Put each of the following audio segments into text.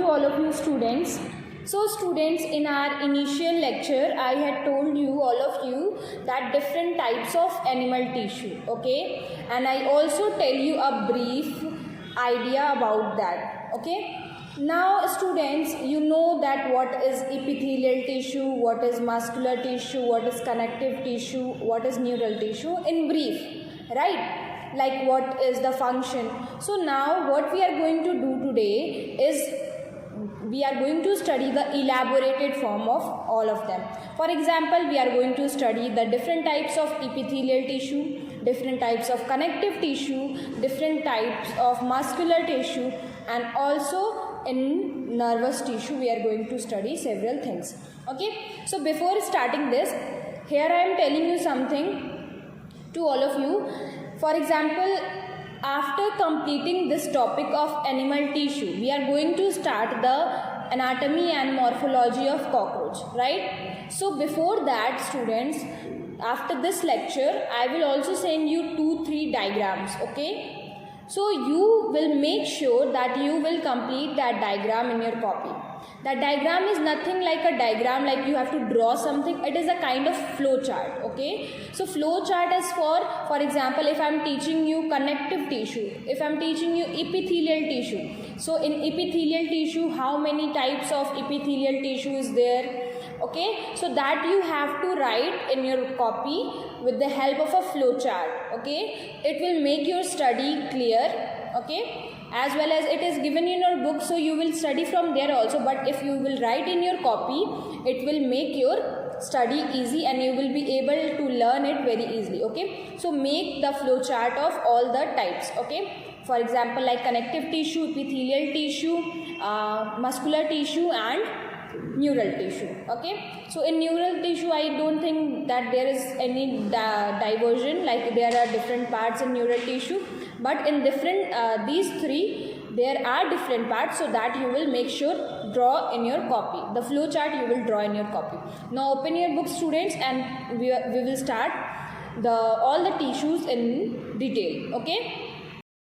to all of you students. So students, in our initial lecture, I had told you, all of you, that different types of animal tissue, okay? And I also tell you a brief idea about that, okay? Now students, you know that what is epithelial tissue, what is muscular tissue, what is connective tissue, what is neural tissue in brief, right? Like what is the function. So now what we are going to do today is we are going to study the elaborated form of all of them. For example, we are going to study the different types of epithelial tissue, different types of connective tissue, different types of muscular tissue, and also in nervous tissue we are going to study several things. Okay, so before starting this, here I am telling you something to all of you. For example, after completing this topic of animal tissue, we are going to start the anatomy and morphology of cockroach, right? So before that, students, after this lecture, I will also send you 2-3 diagrams, okay? So you will make sure that you will complete that diagram in your copy. That diagram is nothing like a diagram like you have to draw something. It is a kind of flow chart, okay? So flow chart is for example, if I am teaching you connective tissue, if I am teaching you epithelial tissue. So in epithelial tissue, how many types of epithelial tissue is there? Okay, so that you have to write in your copy with the help of a flow chart, okay? It will make your study clear, okay? As well as it is given in your book, so you will study from there also, but if you will write in your copy, it will make your study easy and you will be able to learn it very easily, okay? So make the flow chart of all the types, okay? For example, like connective tissue, epithelial tissue, muscular tissue, and neural tissue, okay? So in neural tissue, I don't think that there is any diversion, like there are different parts in neural tissue, but in different these three there are different parts, so that you will make sure draw in your copy. The flow chart you will draw in your copy. Now open your book, students, and we will start all the tissues in detail, okay?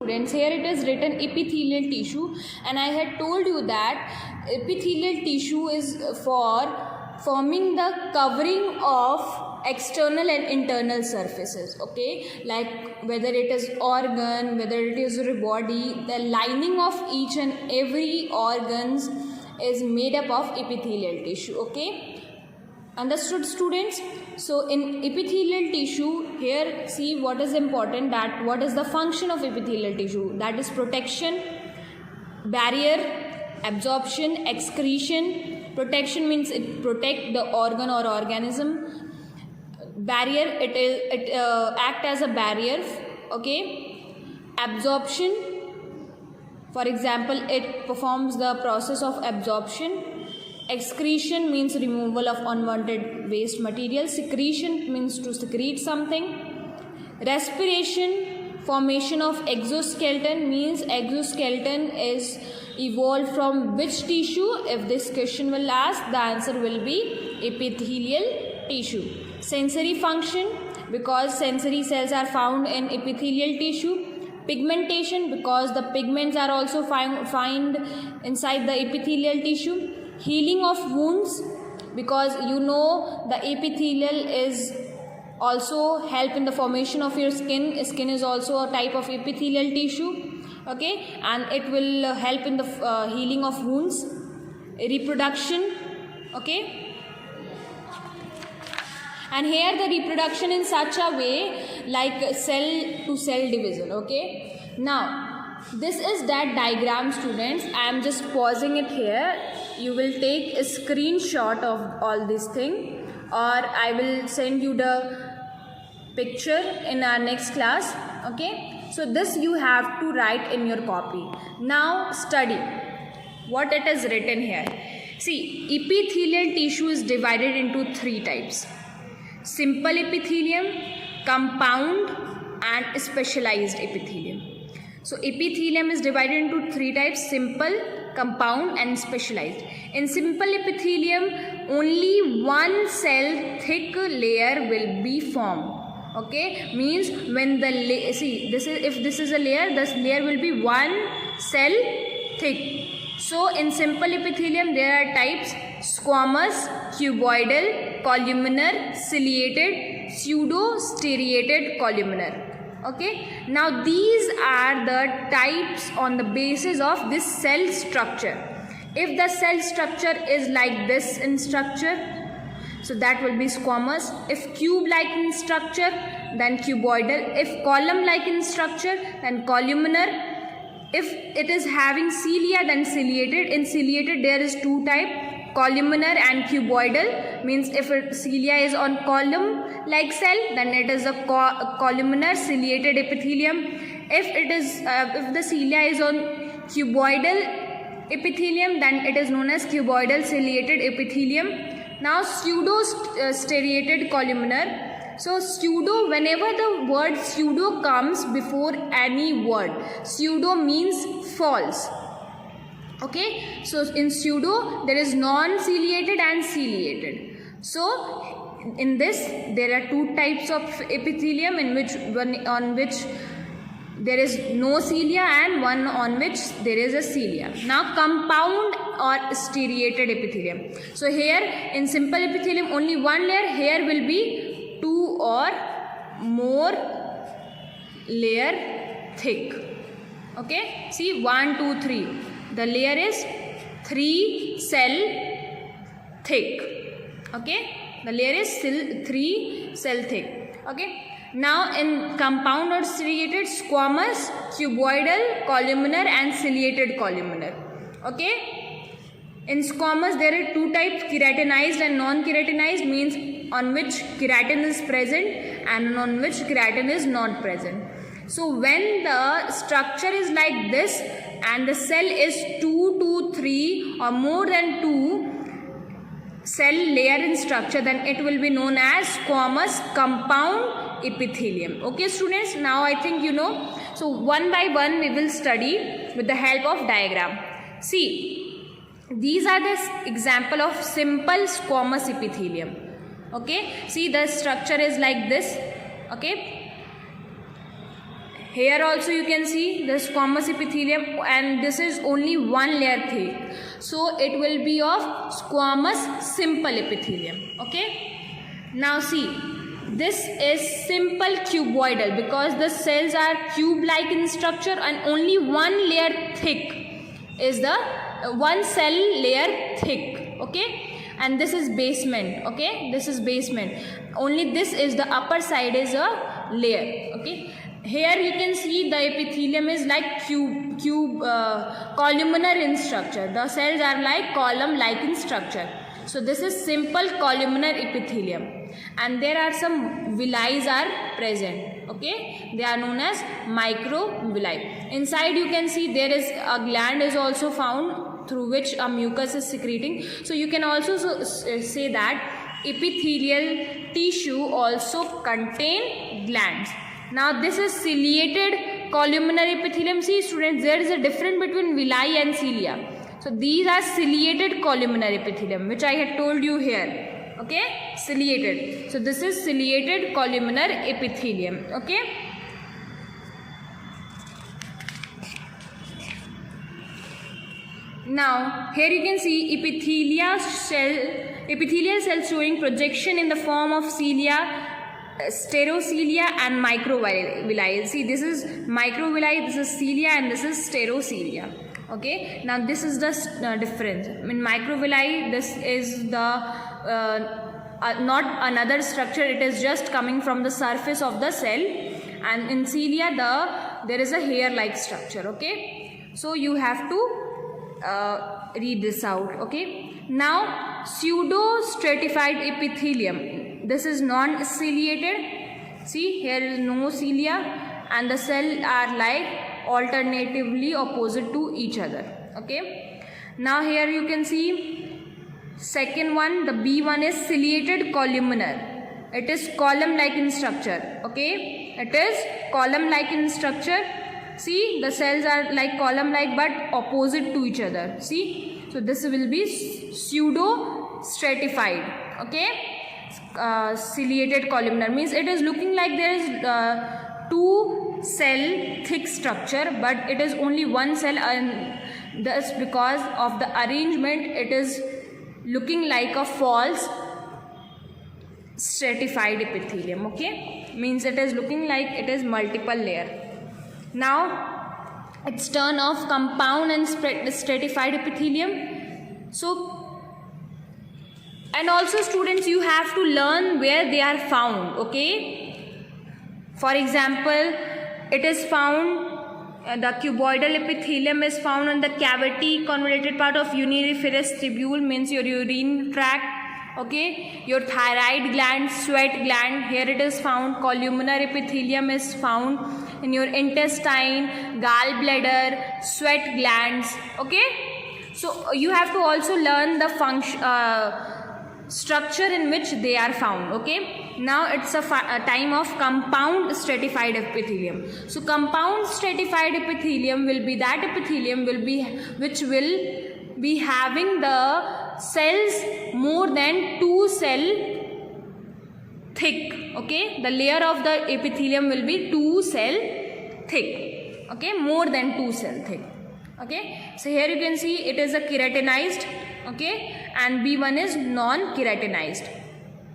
Students, here it is written epithelial tissue, and I had told you that epithelial tissue is for forming the covering of external and internal surfaces, okay? Like whether it is organ, whether it is your body, the lining of each and every organs is made up of epithelial tissue, okay? Understood, students? So in epithelial tissue, here see what is important, that what is the function of epithelial tissue, that is protection, barrier, absorption, excretion. Protection means it protect the organ or organism. Barrier, it act as a barrier, okay? Absorption, for example, it performs the process of absorption. Excretion means removal of unwanted waste material. Secretion means to secrete something. Respiration, formation of exoskeleton, means exoskeleton is evolved from which tissue? If this question will ask, the answer will be epithelial tissue. Sensory function, because sensory cells are found in epithelial tissue. Pigmentation, because the pigments are also found inside the epithelial tissue. Healing of wounds, because you know the epithelial is also help in the formation of your skin. Skin is also a type of epithelial tissue, okay, and it will help in the healing of wounds. Reproduction, okay, and here the reproduction in such a way like cell to cell division, okay. Now this is that diagram, students. I am just pausing it here. You will take a screenshot of all this thing, or I will send you the picture in our next class, okay. So this you have to write in your copy. Now study what it is written here. See, epithelial tissue is divided into 3 types: simple epithelium, compound, and specialized epithelium. So epithelium is divided into 3 types: simple, compound, and specialized. In simple epithelium, only one cell thick layer will be formed, okay? Means when the see, this is, if this is a layer, this layer will be one cell thick. So in simple epithelium there are types: squamous, cuboidal, columnar, ciliated, pseudo-striated columnar. Okay, now these are the types on the basis of this cell structure. If the cell structure is like this in structure, so that will be squamous. If cube-like in structure, then cuboidal. If column-like in structure, then columnar. If it is having cilia, then ciliated. In ciliated there is two types, columnar and cuboidal. Means if cilia is on column like cell, then it is a columnar ciliated epithelium. If the cilia is on cuboidal epithelium, then it is known as cuboidal ciliated epithelium. Now pseudo-striated columnar. So pseudo, whenever the word pseudo comes before any word, pseudo means false. Okay, so in pseudo there is non-ciliated and ciliated. So in this there are two types of epithelium, in which one on which there is no cilia and one on which there is a cilia. Now compound or striated epithelium. So here in simple epithelium only one layer, here will be two or more layer thick. Okay, see 1 2 3, the layer is 3 cell thick. Okay, the layer is still 3 cell thick. Okay, now in compound or striated, squamous, cuboidal, columnar and ciliated columnar. Okay, in squamous there are two types, keratinized and non-keratinized, means on which keratin is present and on which keratin is not present. So when the structure is like this and the cell is 2 to 3 or more than 2 cell layer in structure, then it will be known as squamous compound epithelium. Okay students, now I think you know. So one by one we will study with the help of diagram. See, these are the example of simple squamous epithelium. Okay, see the structure is like this. Okay, here also you can see the squamous epithelium, and this is only one layer thick, so it will be of squamous simple epithelium. Okay, now see, this is simple cuboidal because the cells are cube like in structure and only one layer thick is the one cell layer thick. Okay, and this is basement. Okay, this is basement, only this is the upper side is a layer. Okay, here you can see the epithelium is like columnar in structure, the cells are like column like in structure. So this is simple columnar epithelium, and there are some villi are present. Okay, they are known as microvilli. Inside you can see there is a gland is also found through which a mucus is secreting. So you can also say that epithelial tissue also contain glands. Now this is ciliated columnar epithelium. See students, there is a difference between villi and cilia. So these are ciliated columnar epithelium, which I had told you here. Okay, ciliated. So this is ciliated columnar epithelium. Okay. Now here you can see epithelial cells showing projection in the form of cilia, stereocilia and microvilli. See, this is microvilli, this is cilia, and this is stereocilia. Okay, now this is the difference. In microvilli, this is the not another structure, it is just coming from the surface of the cell, and in cilia there is a hair like structure. Okay, so you have to read this out. Okay, now pseudo stratified epithelium, this is non-ciliated. See, here is no cilia and the cell are like alternatively opposite to each other. Okay, now here you can see second one, the B1 is ciliated columnar. It is column like in structure. Okay, it is column like in structure. See, the cells are like column like but opposite to each other. See, so this will be pseudo stratified. Okay, ciliated columnar means it is looking like there is two cell thick structure, but it is only one cell, and Thus, because of the arrangement, it is looking like a false stratified epithelium. Okay, means it is looking like it is multiple layer. Now it's turn of compound and stratified epithelium. So, and also students, you have to learn where they are found. Okay, for example, it is found, the cuboidal epithelium is found on the cavity convoluted part of uniferous tubule, means your urine tract. Okay, your thyroid gland, sweat gland, here it is found. Columnar epithelium is found in your intestine, gallbladder, sweat glands. Okay, so you have to also learn the function, structure in which they are found. Okay, now it's a time of compound stratified epithelium. So compound stratified epithelium will be that epithelium which will be having the cells more than 2 cell thick. Okay, the layer of the epithelium will be 2 cell thick. Okay, more than 2 cell thick. Okay, so here you can see it is a keratinized. Okay, and B1 is non-keratinized.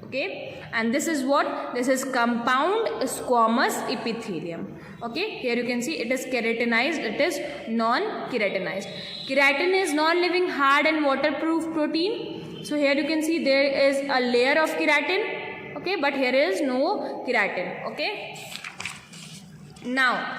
Okay, and this is what? This is compound squamous epithelium. Okay, here you can see it is keratinized, it is non-keratinized. Keratin is non-living, hard and waterproof protein. So here you can see there is a layer of keratin. Okay, but here is no keratin. Okay, now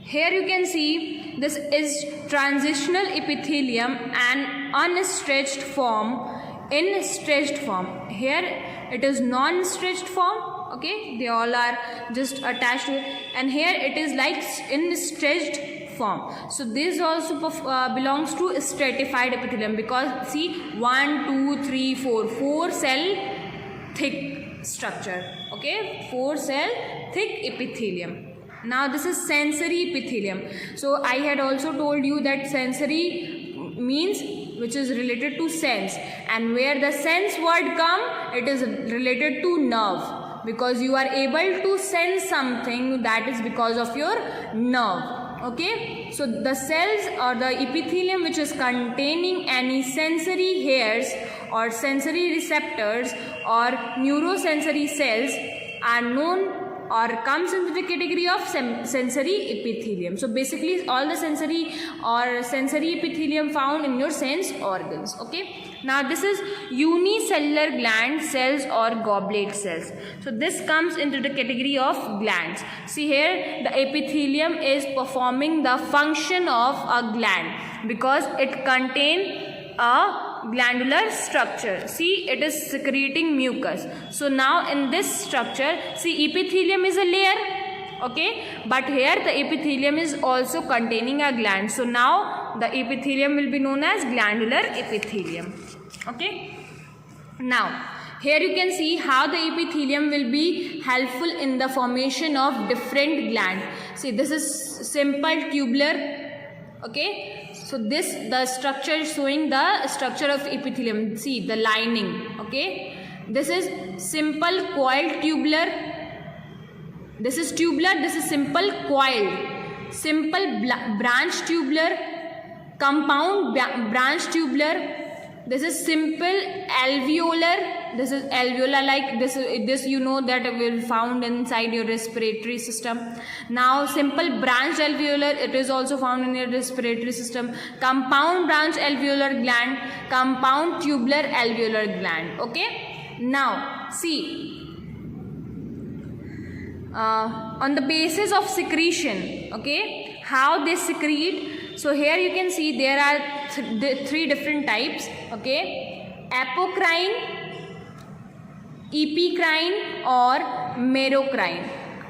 here you can see this is transitional epithelium and unstretched form in stretched form. Here it is non-stretched form. Okay, they all are just attached to it, and here it is like in stretched form. So this also belongs to stratified epithelium, because see 1, 2, 3, 4 cell thick structure. Okay, 4 cell thick epithelium. Now this is sensory epithelium. So I had also told you that sensory means which is related to sense, and where the sense word come, it is related to nerve, because you are able to sense something, that is because of your nerve. Okay, so the cells or the epithelium which is containing any sensory hairs or sensory receptors or neurosensory cells are known or comes into the category of sensory epithelium. So basically all the sensory or sensory epithelium found in your sense organs. Okay, now this is unicellular gland cells or goblet cells. So this comes into the category of glands. See here, the epithelium is performing the function of a gland because it contains a glandular structure. See, it is secreting mucus. So now in this structure, see, epithelium is a layer. Okay, but here the epithelium is also containing a gland. So now the epithelium will be known as glandular epithelium. Okay, now here you can see how the epithelium will be helpful in the formation of different glands. See, this is simple tubular. Okay, so this, the structure is showing the structure of epithelium. See the lining. Okay, this is simple coiled tubular. This is tubular. This is simple coiled. Simple branch tubular. Compound branch tubular. This is simple alveolar. This is alveolar, like this you know that will found inside your respiratory system. Now simple branched alveolar, it is also found in your respiratory system. Compound branch alveolar gland, compound tubular alveolar gland. Okay, now see, on the basis of secretion, okay, how they secrete. So here you can see there are three different types. Okay, apocrine, epicrine or merocrine.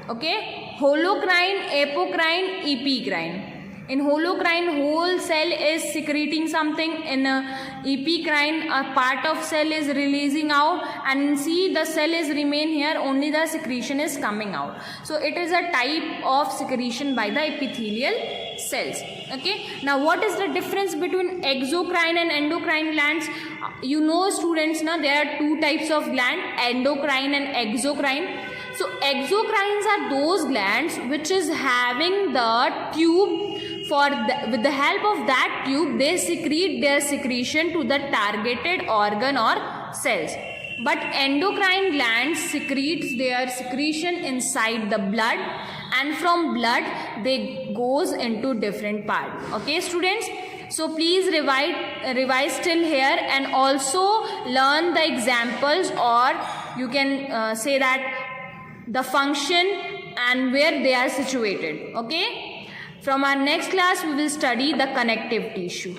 Okay, holocrine, apocrine, epicrine. In holocrine, whole cell is secreting something. In epicrine, a part of cell is releasing out, and see the cell is remain here, only the secretion is coming out. So it is a type of secretion by the epithelial cells. Okay, now what is the difference between exocrine and endocrine glands? You know students, now there are two types of gland, endocrine and exocrine. So exocrines are those glands which is having the tube with the help of that tube, they secrete their secretion to the targeted organ or cells. But endocrine glands secretes their secretion inside the blood, and from blood they goes into different part. Okay students, so please revise till here and also learn the examples, or you can say that the function and where they are situated. Okay, from our next class we will study the connective tissue.